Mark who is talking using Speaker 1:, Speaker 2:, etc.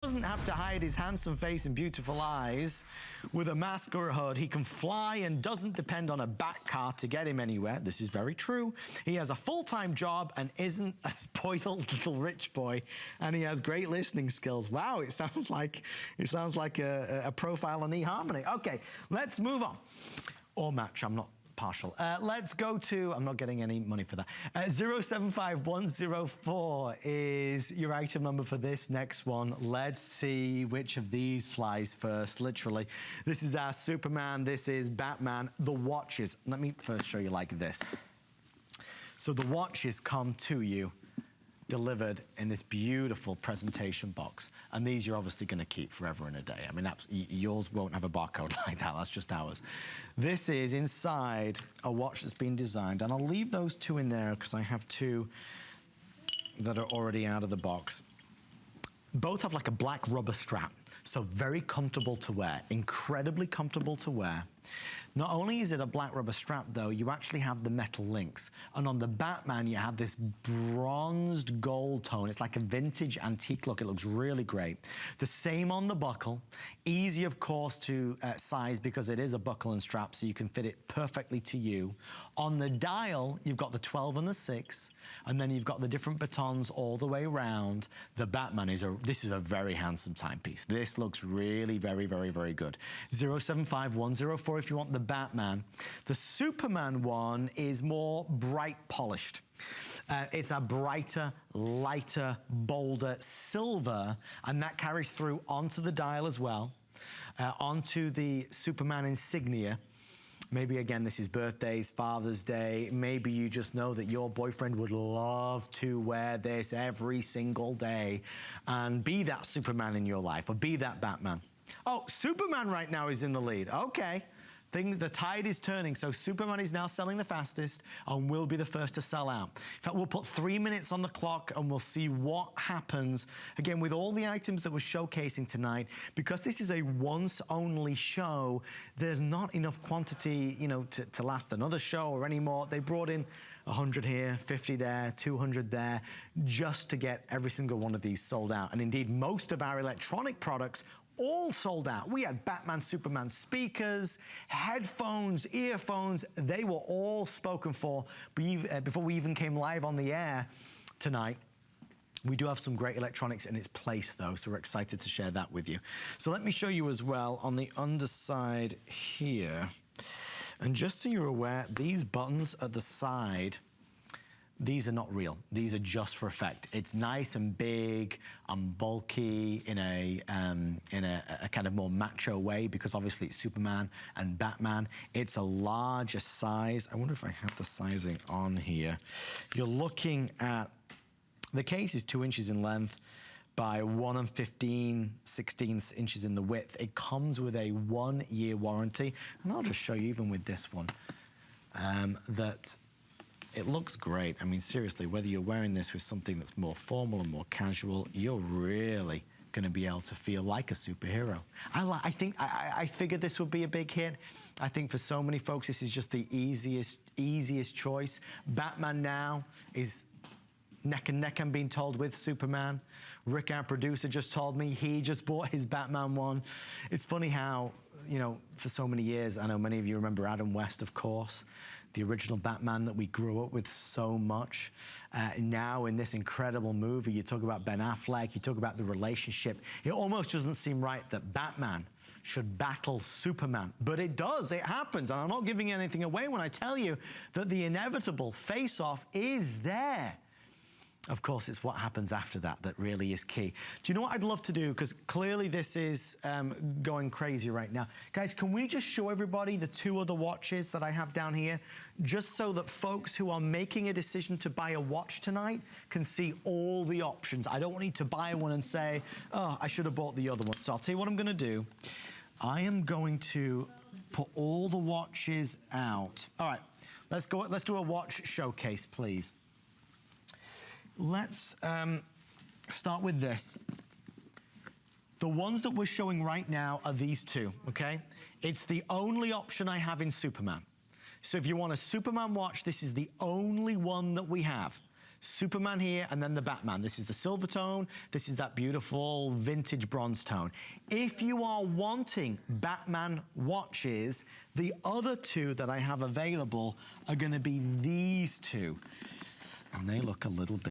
Speaker 1: doesn't have to hide his handsome face and beautiful eyes with a mask or a hood. He can fly and doesn't depend on a back car to get him anywhere. This is very true. He has a full-time job and isn't a spoiled little rich boy, and he has great listening skills. Wow, it sounds like a profile on eHarmony. Okay, let's move on. Or match, I'm not partial. Let's go to, I'm not getting any money for that. 075104 is your item number for this next one. Let's see which of these flies first, literally. This is our Superman, this is Batman. The watches, let me first show you like this. So the watches come to you delivered in this beautiful presentation box. And these you're obviously gonna keep forever and a day. I mean, yours won't have a barcode like that, that's just ours. This is inside a watch that's been designed, and I'll leave those two in there because I have two that are already out of the box. Both have like a black rubber strap, so very comfortable to wear, incredibly comfortable to wear. Not only is it a black rubber strap though, you actually have the metal links. And on the Batman, you have this bronzed gold tone. It's like a vintage antique look. It looks really great. The same on the buckle. Easy, of course, to size because it is a buckle and strap, so you can fit it perfectly to you. On the dial, you've got the 12 and the 6, and then you've got the different batons all the way around. The Batman this is a very handsome timepiece. This looks really very, very, very good. 075104 if you want the Batman. The Superman one is more bright polished. It's a brighter, lighter, bolder silver, and that carries through onto the dial as well, onto the Superman insignia. Maybe, again, this is birthdays, Father's Day. Maybe you just know that your boyfriend would love to wear this every single day and be that Superman in your life, or be that Batman. Oh, Superman right now is in the lead. Okay. The tide is turning, so Superman is now selling the fastest and will be the first to sell out. In fact, we'll put 3 minutes on the clock and we'll see what happens. Again, with all the items that we're showcasing tonight, because this is a once-only show, there's not enough quantity, you know, to last another show or any more. They brought in 100 here, 50 there, 200 there, just to get every single one of these sold out. And indeed, most of our electronic products all sold out. We had Batman, Superman speakers, headphones, earphones. They were all spoken for before we even came live on the air tonight. We do have some great electronics in its place though, so we're excited to share that with you. So let me show you as well on the underside here. And just so you're aware, these buttons at the side, these are not real. These are just for effect. It's nice and big and bulky in a kind of more macho way, because obviously it's Superman and Batman. It's a larger size. I wonder if I have the sizing on here. You're looking at, the case is 2 inches in length by 1 15/16 inches in the width. It comes with a 1-year warranty. And I'll just show you, even with this one, that it looks great. I mean, seriously, whether you're wearing this with something that's more formal and more casual, you're really gonna be able to feel like a superhero. I figured this would be a big hit. I think for so many folks, this is just the easiest choice. Batman now is neck and neck, I'm being told, with Superman. Rick, our producer, just told me he just bought his Batman one. It's funny how, you know, for so many years, I know many of you remember Adam West, of course, the original Batman that we grew up with so much. Now in this incredible movie, you talk about Ben Affleck, you talk about the relationship. It almost doesn't seem right that Batman should battle Superman, but it does, it happens. And I'm not giving anything away when I tell you that the inevitable face-off is there. Of course, it's what happens after that that really is key. Do you know what I'd love to do? Because clearly this is going crazy right now. Guys, can we just show everybody the 2 other watches that I have down here, just so that folks who are making a decision to buy a watch tonight can see all the options. I don't need to buy one and say, oh, I should have bought the other one. So I'll tell you what I'm gonna do. I am going to put all the watches out. All right, let's do a watch showcase, please. Let's start with this. The ones that we're showing right now are these 2, okay? It's the only option I have in Superman. So if you want a Superman watch, this is the only one that we have. Superman here, and then the Batman. This is the Silvertone. This is that beautiful vintage bronze tone. If you are wanting Batman watches, the other two that I have available are gonna be these two. And they look a little bit